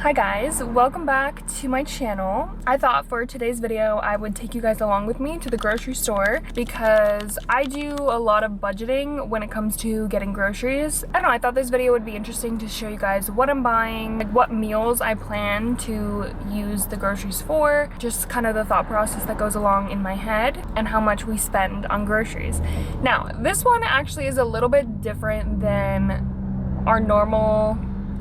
Hi guys, welcome back to my channel. I thought for today's video I would take you guys along with me to the grocery store because I do a lot of budgeting when it comes to getting groceries. I don't know, I thought this video would be interesting to show you guys what I'm buying, like what meals I plan to use the groceries for, just kind of the thought process that goes along in my head and how much we spend on groceries. Now, this one actually is a little bit different than our normal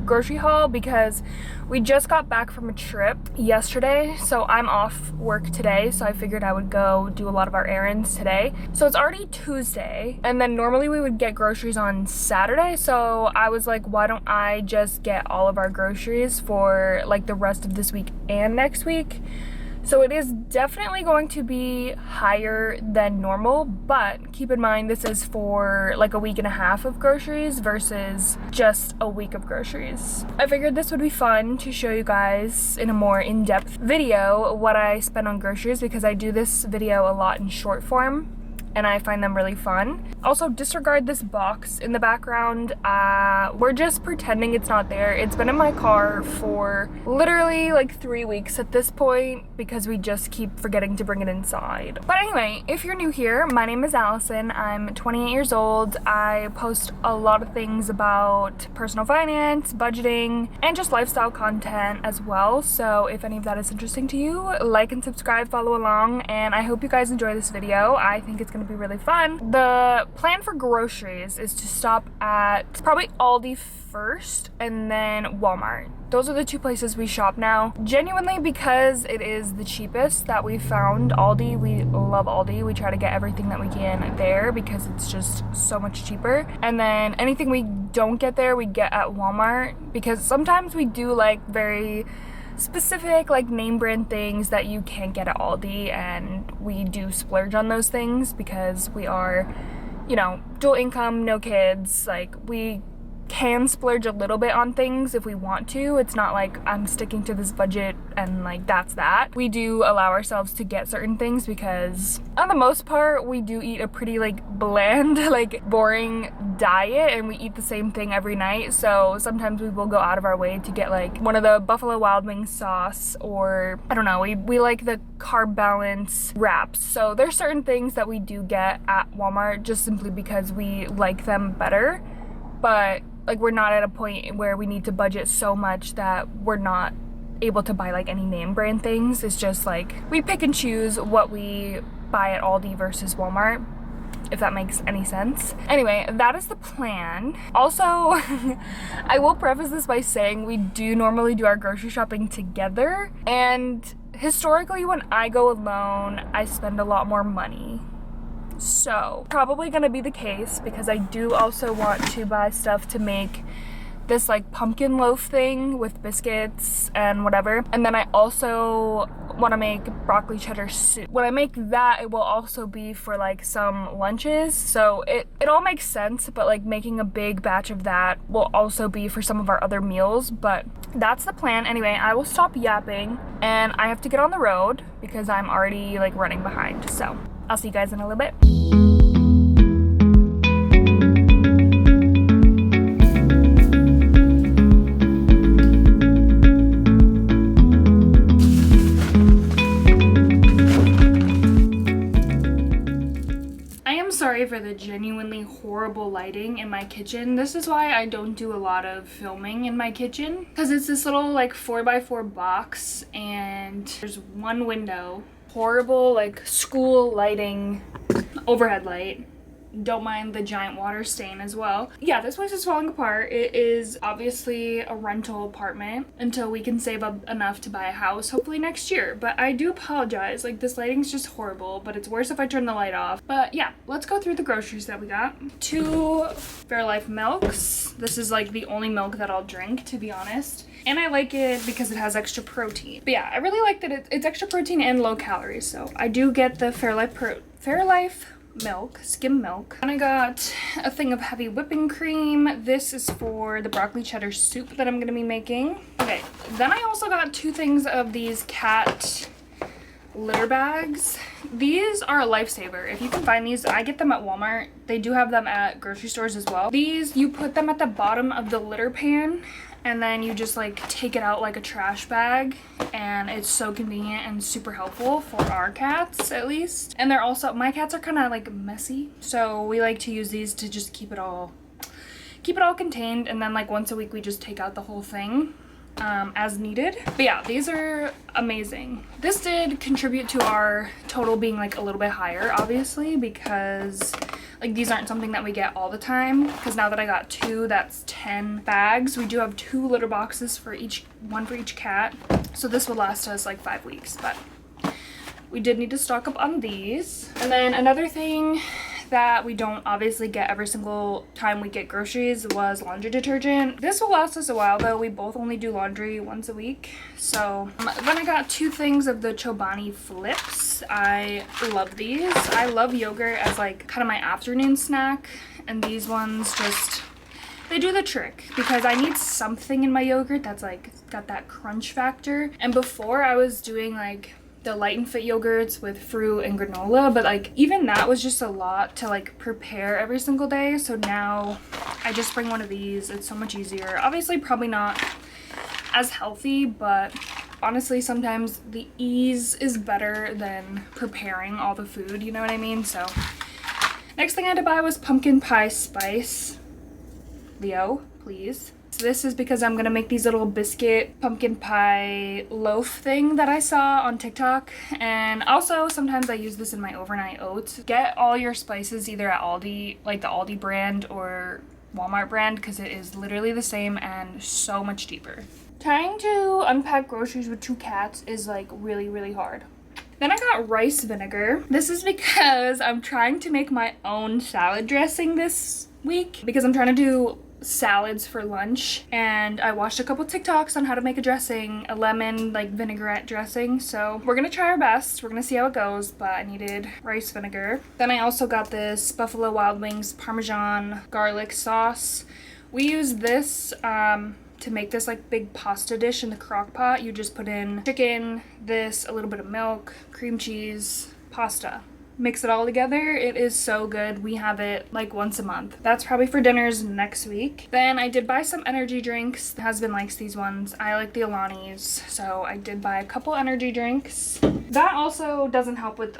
grocery haul because we just got back from a trip yesterday, so I'm off work today, so I figured I would go do a lot of our errands today. So it's already Tuesday, and then normally we would get groceries on Saturday, so I was like, why don't I just get all of our groceries for like the rest of this week and next week? So it is definitely going to be higher than normal, but keep in mind this is for like a week and a half of groceries versus just a week of groceries. I figured this would be fun to show you guys in a more in-depth video what I spend on groceries because I do this video a lot in short form and I find them really fun. Also, disregard this box in the background. We're just pretending it's not there. It's been in my car for literally like 3 weeks at this point because we just keep forgetting to bring it inside. But anyway, if you're new here, my name is Allison. I'm 28 years old. I post a lot of things about personal finance, budgeting, and just lifestyle content as well. So if any of that is interesting to you, like and subscribe, follow along, and I hope you guys enjoy this video. I think it's gonna be really fun. The plan for groceries is to stop at probably Aldi first and then Walmart. Those are the two places we shop now. Genuinely because it is the cheapest that we found. Aldi, we love Aldi. We try to get everything that we can there because it's just so much cheaper. And then anything we don't get there, we get at Walmart because sometimes we do like very specific like name brand things that you can't get at Aldi, and we do splurge on those things because we are, you know, dual income, no kids. Like, we can splurge a little bit on things if we want to. It's not like I'm sticking to this budget and like that's that. We do allow ourselves to get certain things because on the most part we do eat a pretty like bland, like boring diet, and we eat the same thing every night. So sometimes we will go out of our way to get like one of the Buffalo Wild Wings sauce, or I don't know, we like the carb balance wraps. So there's certain things that we do get at Walmart just simply because we like them better. But like, we're not at a point where we need to budget so much that we're not able to buy like any name brand things. It's just like we pick and choose what we buy at Aldi versus Walmart, if that makes any sense. Anyway, that is the plan. Also, I will preface this by saying we do normally do our grocery shopping together, and historically when I go alone, I spend a lot more money. So probably gonna be the case because I do also want to buy stuff to make this like pumpkin loaf thing with biscuits and whatever, and then I also want to make broccoli cheddar soup. When I make that, it will also be for like some lunches, so it all makes sense. But like making a big batch of that will also be for some of our other meals, but that's the plan. Anyway, I will stop yapping and I have to get on the road because I'm already like running behind, so I'll see you guys in a little bit. Sorry for the genuinely horrible lighting in my kitchen. This is why I don't do a lot of filming in my kitchen, because it's this little like 4x4 box and there's one window. Horrible like school lighting, overhead light. Don't mind the giant water stain as well. Yeah, this place is falling apart. It is obviously a rental apartment until we can save up enough to buy a house, hopefully next year. But I do apologize, like this lighting's just horrible, but it's worse if I turn the light off. But yeah, let's go through the groceries that we got. 2 Fairlife milks. This is like the only milk that I'll drink, to be honest. And I like it because it has extra protein. But yeah, I really like that it's extra protein and low calories. So I do get the Fairlife milk, skim milk. And I got a thing of heavy whipping cream. This is for the broccoli cheddar soup that I'm gonna be making. Okay, then I also got 2 things of these cat litter bags. These are a lifesaver. If you can find these, I get them at Walmart. They do have them at grocery stores as well. These, you put them at the bottom of the litter pan and then you just like take it out like a trash bag, and it's so convenient and super helpful for our cats at least. And they're also, my cats are kind of like messy, so we like to use these to just keep it all contained, and then like once a week we just take out the whole thing as needed. But yeah, these are amazing. This did contribute to our total being like a little bit higher, obviously, because like these aren't something that we get all the time, because now that I got 2, that's 10 bags. We do have 2 litter boxes for each, one for each cat, so this would last us like 5 weeks, but we did need to stock up on these. And then another thing that we don't obviously get every single time we get groceries was laundry detergent. This will last us a while though. We both only do laundry once a week. So then I got 2 things of the Chobani flips. I love these. I love yogurt as like kind of my afternoon snack, and these ones just, they do the trick because I need something in my yogurt that's like got that crunch factor. And before I was doing like the Light and Fit yogurts with fruit and granola, but like even that was just a lot to like prepare every single day. So now I just bring one of these. It's so much easier. Obviously probably not as healthy, but honestly sometimes the ease is better than preparing all the food, you know what I mean? So next thing I had to buy was pumpkin pie spice. Leo, please. So this is because I'm gonna make these little biscuit pumpkin pie loaf thing that I saw on TikTok. And also sometimes I use this in my overnight oats. Get all your spices either at Aldi, like the Aldi brand, or Walmart brand, because it is literally the same and so much cheaper. Trying to unpack groceries with 2 cats is like really hard. Then I got rice vinegar. This is because I'm trying to make my own salad dressing this week, because I'm trying to do salads for lunch, and I watched a couple TikToks on how to make a dressing, a lemon like vinaigrette dressing. So we're gonna try our best. We're gonna see how it goes, but I needed rice vinegar. Then I also got this Buffalo Wild Wings Parmesan garlic sauce. We use this to make this like big pasta dish in the crock pot. You just put in chicken, this, a little bit of milk, cream cheese, pasta. Mix it all together. It is so good. We have it like once a month. That's probably for dinners next week. Then I did buy some energy drinks. Husband likes these ones. I like the Alani's, so I did buy a couple energy drinks. That also doesn't help with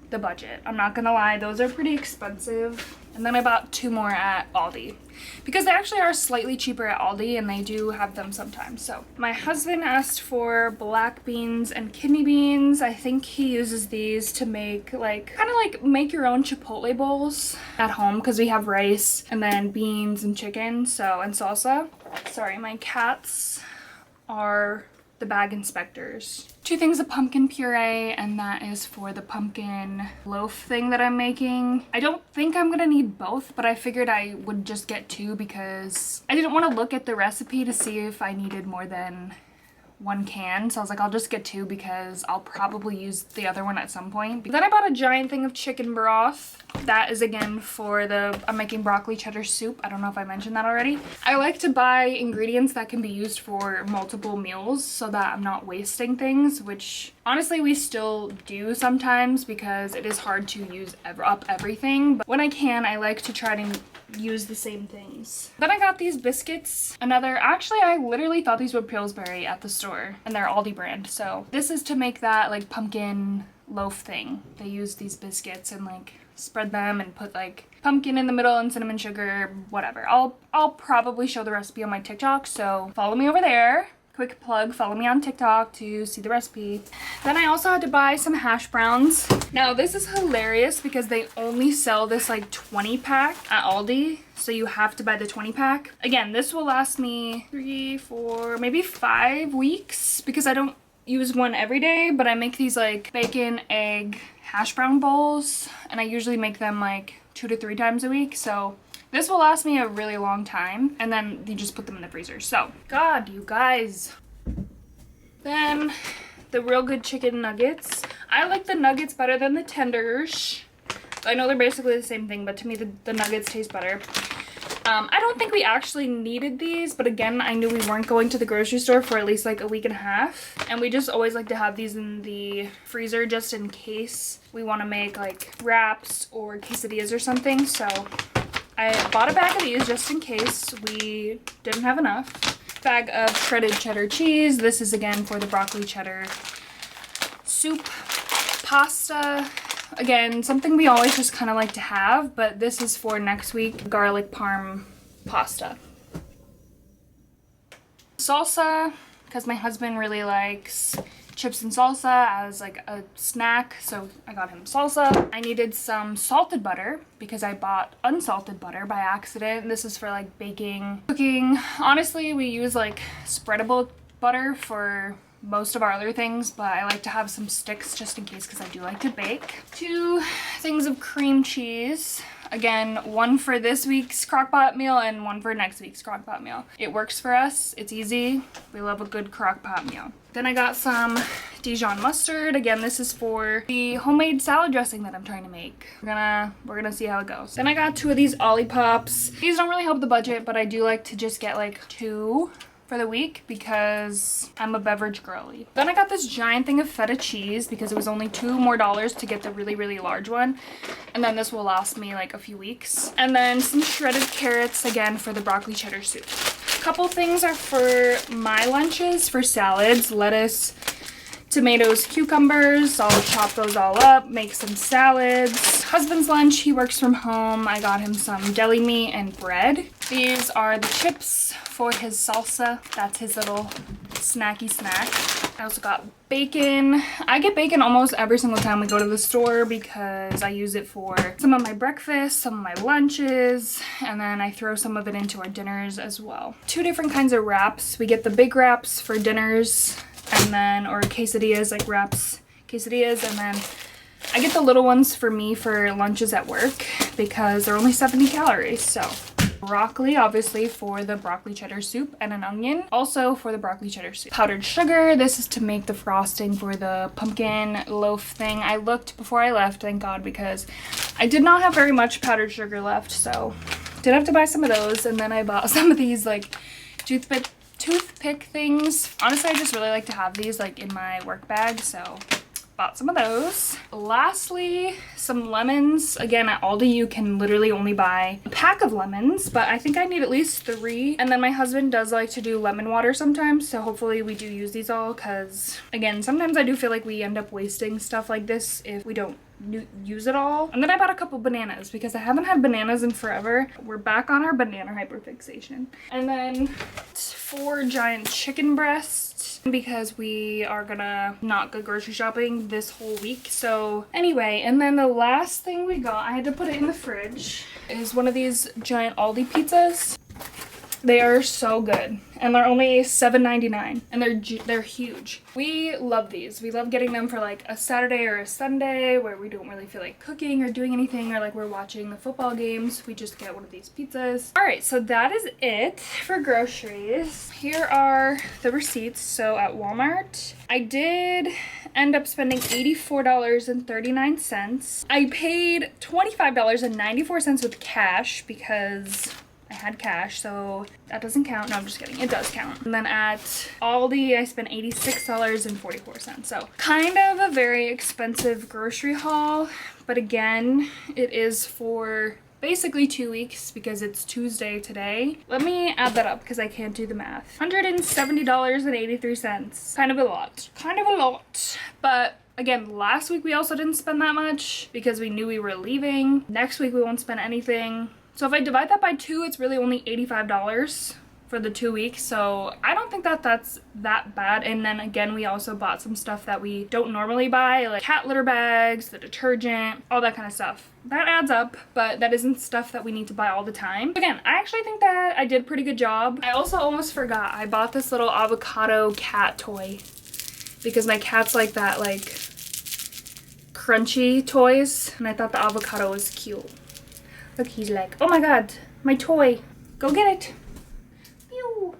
the budget. I'm not gonna lie, those are pretty expensive. And then I bought 2 more at Aldi, because they actually are slightly cheaper at Aldi, and they do have them sometimes. So my husband asked for black beans and kidney beans. I think he uses these to make like kind of like make your own Chipotle bowls at home, because we have rice and then beans and chicken, so, and salsa. Sorry, my cats are the bag inspectors. 2 things of pumpkin puree, and that is for the pumpkin loaf thing that I'm making. I don't think I'm gonna need both, but I figured I would just get 2 because I didn't want to look at the recipe to see if I needed more than 1 can. So I was like, I'll just get 2 because I'll probably use the other one at some point. Then I bought a giant thing of chicken broth. That is again for I'm making broccoli cheddar soup. I don't know if I mentioned that already. I like to buy ingredients that can be used for multiple meals so that I'm not wasting things, which honestly we still do sometimes because it is hard to use up everything. But when I can, I like to try to use the same things. Then I got these biscuits. Actually I literally thought these were Pillsbury at the store, and they're Aldi brand. So this is to make that like pumpkin loaf thing. They use these biscuits and like spread them and put like pumpkin in the middle and cinnamon sugar, whatever. I'll probably show the recipe on my TikTok, so follow me over there. Quick plug, follow me on TikTok to see the recipe. Then I also had to buy some hash browns. Now this is hilarious because they only sell this like 20 pack at Aldi. So you have to buy the 20 pack. Again, this will last me 3, 4, maybe 5 weeks because I don't use one every day, but I make these like bacon, egg, hash brown bowls, and I usually make them like 2 to 3 times a week. So this will last me a really long time, and then you just put them in the freezer. So, God, you guys. Then, the Real Good chicken nuggets. I like the nuggets better than the tenders. I know they're basically the same thing, but to me, the nuggets taste better. I don't think we actually needed these, but again, I knew we weren't going to the grocery store for at least like a week and a half. And we just always like to have these in the freezer just in case we want to make like wraps or quesadillas or something. So I bought a bag of these just in case we didn't have enough. bag of shredded cheddar cheese. This is again for the broccoli cheddar soup. Pasta, again, something we always just kind of like to have, but this is for next week. Garlic parm pasta. Salsa, because my husband really likes chips and salsa as like a snack, so I got him salsa. I needed some salted butter because I bought unsalted butter by accident. This is for like baking, cooking. Honestly, we use like spreadable butter for most of our other things, but I like to have some sticks just in case because I do like to bake. 2 things of cream cheese. Again, one for this week's crockpot meal and one for next week's crockpot meal. It works for us. It's easy. We love a good crockpot meal. Then I got some Dijon mustard. Again, this is for the homemade salad dressing that I'm trying to make. We're gonna see how it goes. Then I got 2 of these Olipop. These don't really help the budget, but I do like to just get like 2 for the week because I'm a beverage girly. Then I got this giant thing of feta cheese because it was only $2 more to get the really large one, and then this will last me like a few weeks. And then some shredded carrots again for the broccoli cheddar soup. A couple things are for my lunches for salads: lettuce, tomatoes, cucumbers. I'll chop those all up, make some salads. Husband's lunch, he works from home. I got him some deli meat and bread. These are the chips for his salsa. That's his little snacky snack. I also got bacon. I get bacon almost every single time we go to the store because I use it for some of my breakfast, some of my lunches, and then I throw some of it into our dinners as well. 2 different kinds of wraps. We get the big wraps for dinners, and then, or quesadillas, like wraps, quesadillas, and then I get the little ones for me for lunches at work because they're only 70 calories, so. Broccoli, obviously, for the broccoli cheddar soup, and an onion, also for the broccoli cheddar soup. Powdered sugar, this is to make the frosting for the pumpkin loaf thing. I looked before I left, thank God, because I did not have very much powdered sugar left, so did have to buy some of those. And then I bought some of these like toothpick things. Honestly, I just really like to have these like in my work bag, so bought some of those. Lastly, some lemons. Again, at Aldi you can literally only buy a pack of lemons, but I think I need at least 3. And then my husband does like to do lemon water sometimes, so hopefully we do use these all, because again, sometimes I do feel like we end up wasting stuff like this if we don't use it all. And then I bought a couple bananas because I haven't had bananas in forever. We're back on our banana hyperfixation. And then 4 giant chicken breasts because we are gonna not go grocery shopping this whole week. So anyway, and then the last thing we got, I had to put it in the fridge, is one of these giant Aldi pizzas. They are so good, and they're only $7.99, and they're huge. We love these. We love getting them for like a Saturday or a Sunday where we don't really feel like cooking or doing anything, or like we're watching the football games. We just get one of these pizzas. All right, so that is it for groceries. Here are the receipts. So at Walmart, I did end up spending $84.39. I paid $25.94 with cash because I had cash, so that doesn't count. No, I'm just kidding. It does count. And then at Aldi, I spent $86.44. So kind of a very expensive grocery haul, but again, it is for basically 2 weeks because it's Tuesday today. Let me add that up because I can't do the math. $170.83. Kind of a lot. Kind of a lot. But again, last week we also didn't spend that much because we knew we were leaving. Next week we won't spend anything. So if I divide that by 2, it's really only $85 for the 2 weeks. So I don't think that that's that bad. And then again, we also bought some stuff that we don't normally buy, like cat litter bags, the detergent, all that kind of stuff. That adds up, but that isn't stuff that we need to buy all the time. Again, I actually think that I did a pretty good job. I also almost forgot, I bought this little avocado cat toy because my cat's like that, like crunchy toys, and I thought the avocado was cute. Look, he's like, oh my god, my toy. Go get it. Pew.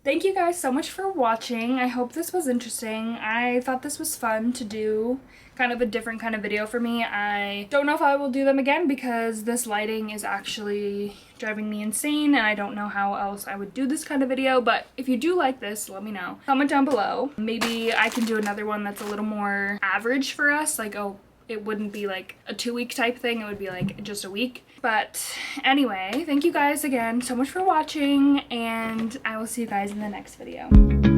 Thank you guys so much for watching. I hope this was interesting. I thought this was fun to do. Kind of a different kind of video for me. I don't know if I will do them again because this lighting is actually driving me insane and I don't know how else I would do this kind of video, but if you do like this, let me know. Comment down below. Maybe I can do another one that's a little more average for us, like it wouldn't be like a 2-week type thing, it would be like just a week. But anyway, thank you guys again so much for watching, and I will see you guys in the next video.